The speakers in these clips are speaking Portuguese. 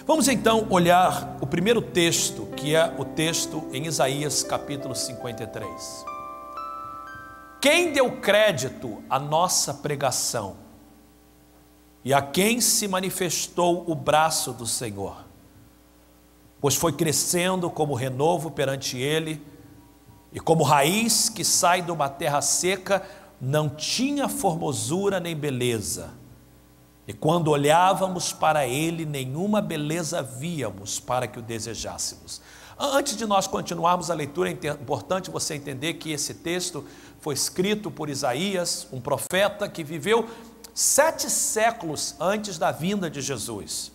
Vamos então olhar o primeiro texto, que é o texto em Isaías capítulo 53. Quem deu crédito à nossa pregação e a quem se manifestou o braço do Senhor? Pois foi crescendo como renovo perante ele, e como raiz que sai de uma terra seca, não tinha formosura nem beleza. E quando olhávamos para ele, nenhuma beleza víamos para que o desejássemos. Antes de nós continuarmos a leitura, é importante você entender que esse texto foi escrito por Isaías, um profeta que viveu 7 séculos antes da vinda de Jesus.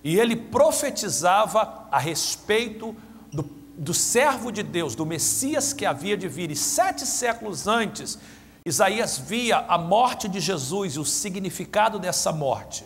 E ele profetizava a respeito do servo de Deus, do Messias que havia de vir. E 7 séculos antes, Isaías via a morte de Jesus e o significado dessa morte.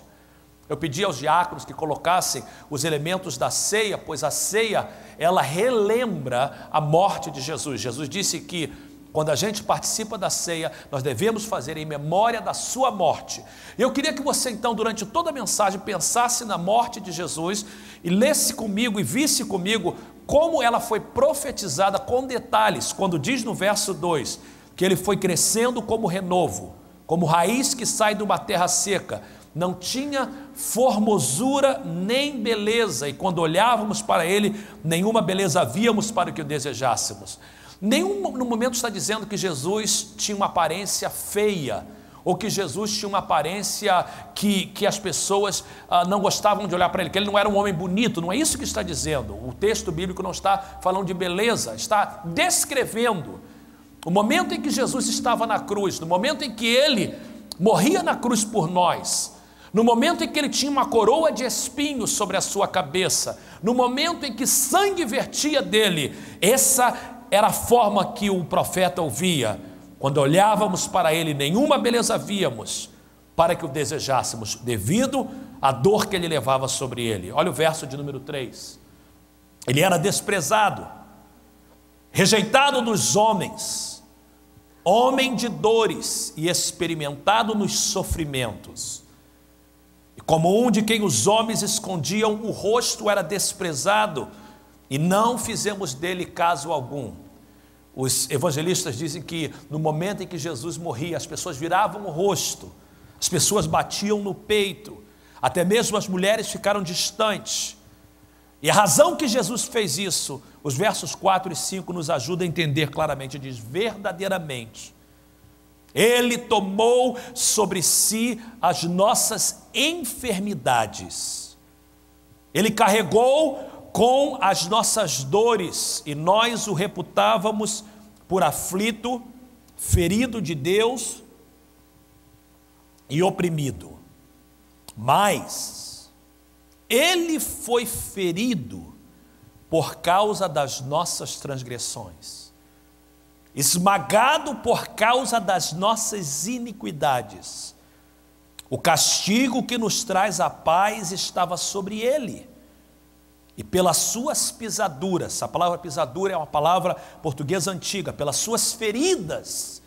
Eu pedi aos diáconos que colocassem os elementos da ceia, pois a ceia, ela relembra a morte de Jesus. Jesus disse que quando a gente participa da ceia, nós devemos fazer em memória da sua morte. Eu queria que você então, durante toda a mensagem, pensasse na morte de Jesus e lesse comigo e visse comigo como ela foi profetizada com detalhes, quando diz no verso 2, que ele foi crescendo como renovo, como raiz que sai de uma terra seca, não tinha formosura nem beleza, e quando olhávamos para ele, nenhuma beleza víamos para que o desejássemos. Nenhum no momento está dizendo que Jesus tinha uma aparência feia, ou que Jesus tinha uma aparência que as pessoas não gostavam de olhar para ele, que ele não era um homem bonito. Não é isso que está dizendo. O texto bíblico não está falando de beleza, está descrevendo o momento em que Jesus estava na cruz, no momento em que ele morria na cruz por nós, no momento em que ele tinha uma coroa de espinhos sobre a sua cabeça, no momento em que sangue vertia dele. Essa era a forma que o profeta ouvia. Quando olhávamos para ele, nenhuma beleza víamos para que o desejássemos, devido à dor que ele levava sobre ele. Olha o verso de número 3. Ele era desprezado, rejeitado dos homens, homem de dores e experimentado nos sofrimentos. E como um de quem os homens escondiam o rosto, era desprezado, e não fizemos dele caso algum. Os evangelistas dizem que no momento em que Jesus morria, as pessoas viravam o rosto, as pessoas batiam no peito, até mesmo as mulheres ficaram distantes. E a razão que Jesus fez isso, os versos 4 e 5 nos ajudam a entender claramente. Diz: verdadeiramente, ele tomou sobre si as nossas enfermidades, ele carregou com as nossas dores, e nós o reputávamos por aflito, ferido de Deus e oprimido. Mas ele foi ferido por causa das nossas transgressões, esmagado por causa das nossas iniquidades. O castigo que nos traz a paz estava sobre ele, e pelas suas pisaduras, a palavra pisadura é uma palavra portuguesa antiga, pelas suas feridas,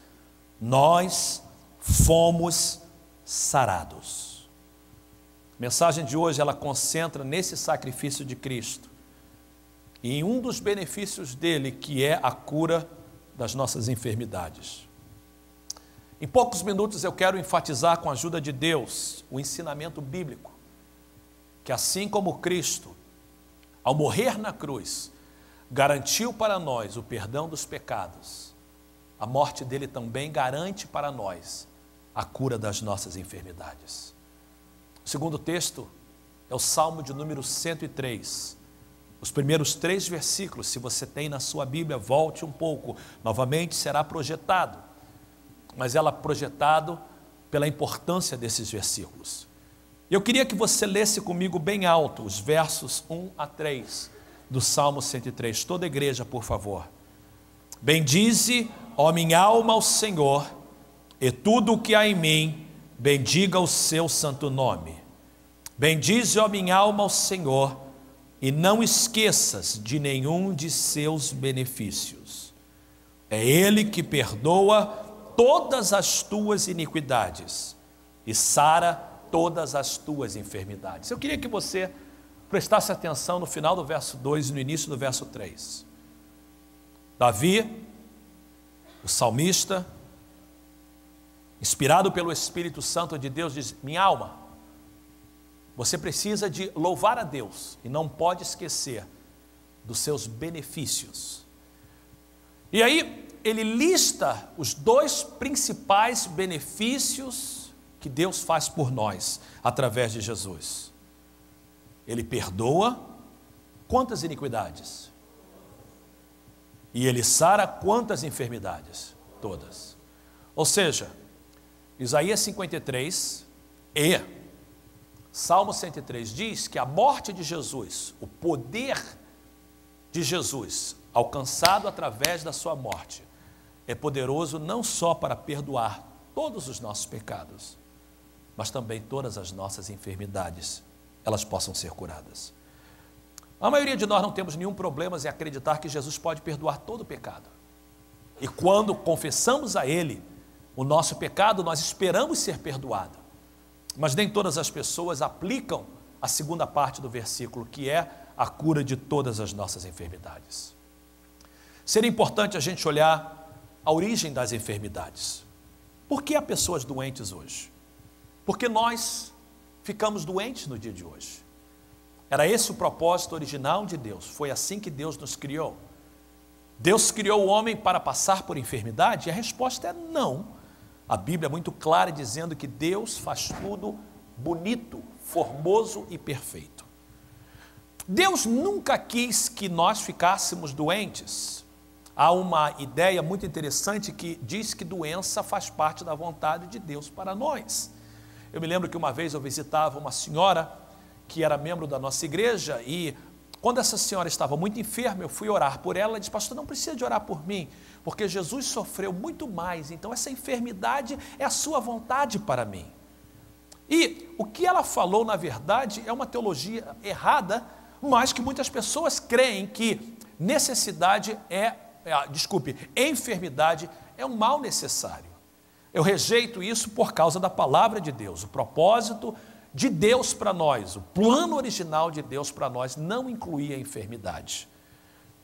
nós fomos sarados. A mensagem de hoje, ela concentra nesse sacrifício de Cristo, e em um dos benefícios dele, que é a cura das nossas enfermidades. Em poucos minutos eu quero enfatizar, com a ajuda de Deus, o ensinamento bíblico, que assim como Cristo, ao morrer na cruz, garantiu para nós o perdão dos pecados, a morte dele também garante para nós a cura das nossas enfermidades. O segundo texto é o Salmo de número 103. Os primeiros 3 versículos, se você tem na sua Bíblia, volte um pouco, novamente será projetado, mas ela projetado pela importância desses versículos. Eu queria que você lesse comigo bem alto os versos 1 a 3 do Salmo 103. Toda a igreja, por favor. Bendize, ó minha alma, ao Senhor, e tudo o que há em mim, bendiga o seu santo nome. Bendize, ó minha alma, ao Senhor, e não esqueças de nenhum de seus benefícios. É Ele que perdoa todas as tuas iniquidades e sara todas as tuas enfermidades. Eu queria que você prestasse atenção no final do verso 2 e no início do verso 3. Davi, o salmista, inspirado pelo Espírito Santo de Deus, diz: minha alma, você precisa de louvar a Deus e não pode esquecer dos seus benefícios. E aí ele lista os dois principais benefícios que Deus faz por nós através de Jesus. Ele perdoa quantas iniquidades? E ele sara quantas enfermidades? Todas. Ou seja, Isaías 53 e Salmo 103 diz que a morte de Jesus, o poder de Jesus, alcançado através da sua morte, é poderoso não só para perdoar todos os nossos pecados, mas também todas as nossas enfermidades, elas possam ser curadas. A maioria de nós não temos nenhum problema em acreditar que Jesus pode perdoar todo o pecado. E quando confessamos a Ele o nosso pecado, nós esperamos ser perdoados. Mas nem todas as pessoas aplicam a segunda parte do versículo, que é a cura de todas as nossas enfermidades. Seria importante a gente olhar a origem das enfermidades. Por que há pessoas doentes hoje? Porque nós ficamos doentes no dia de hoje. Era esse o propósito original de Deus, foi assim que Deus nos criou. Deus criou o homem para passar por enfermidade? E a resposta é não. A Bíblia é muito clara dizendo que Deus faz tudo bonito, formoso e perfeito. Deus nunca quis que nós ficássemos doentes. Há uma ideia muito interessante que diz que doença faz parte da vontade de Deus para nós. Eu me lembro que uma vez eu visitava uma senhora que era membro da nossa igreja e quando essa senhora estava muito enferma, eu fui orar por ela. Ela disse: pastor, não precisa de orar por mim, porque Jesus sofreu muito mais, então essa enfermidade é a sua vontade para mim. E o que ela falou, na verdade, é uma teologia errada, mas que muitas pessoas creem que enfermidade é um mal necessário. Eu rejeito isso por causa da palavra de Deus. O propósito de Deus para nós, o plano original de Deus para nós não incluía a enfermidade.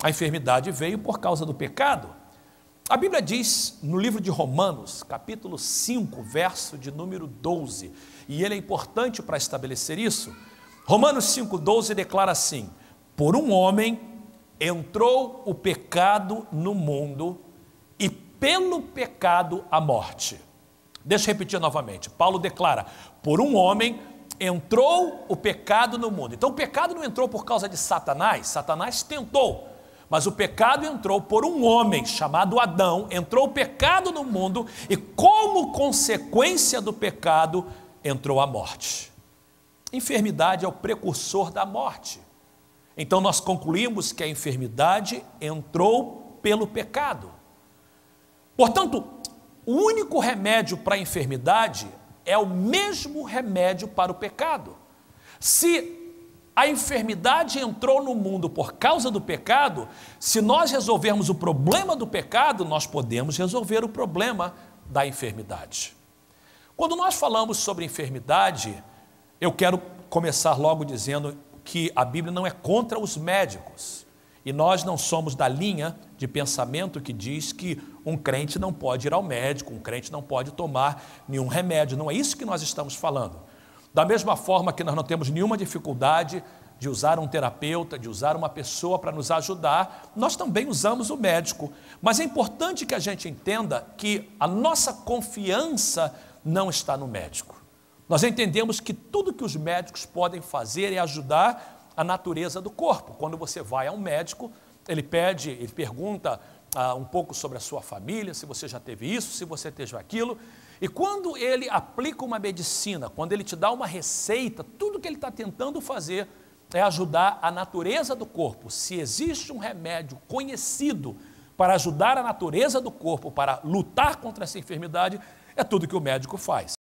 A enfermidade veio por causa do pecado. A Bíblia diz no livro de Romanos, capítulo 5, verso de número 12, e ele é importante para estabelecer isso. Romanos 5,12 declara assim: por um homem entrou o pecado no mundo e pelo pecado a morte. Deixa eu repetir novamente. Paulo declara: por um homem entrou o pecado no mundo. Então o pecado não entrou por causa de Satanás. Satanás tentou, mas o pecado entrou por um homem chamado Adão. Entrou o pecado no mundo e como consequência do pecado entrou a morte. Enfermidade é o precursor da morte. Então nós concluímos que a enfermidade entrou pelo pecado. Portanto, o único remédio para a enfermidade é o mesmo remédio para o pecado. Se a enfermidade entrou no mundo por causa do pecado, se nós resolvermos o problema do pecado, nós podemos resolver o problema da enfermidade. Quando nós falamos sobre enfermidade, eu quero começar logo dizendo que a Bíblia não é contra os médicos. E nós não somos da linha de pensamento que diz que um crente não pode ir ao médico, um crente não pode tomar nenhum remédio. Não é isso que nós estamos falando. Da mesma forma que nós não temos nenhuma dificuldade de usar um terapeuta, de usar uma pessoa para nos ajudar, nós também usamos o médico. Mas é importante que a gente entenda que a nossa confiança não está no médico. Nós entendemos que tudo que os médicos podem fazer é ajudar a natureza do corpo. Quando você vai a um médico, ele pergunta um pouco sobre a sua família, se você já teve isso, se você teve aquilo, e quando ele aplica uma medicina, quando ele te dá uma receita, tudo que ele está tentando fazer é ajudar a natureza do corpo. Se existe um remédio conhecido para ajudar a natureza do corpo, para lutar contra essa enfermidade, é tudo que o médico faz.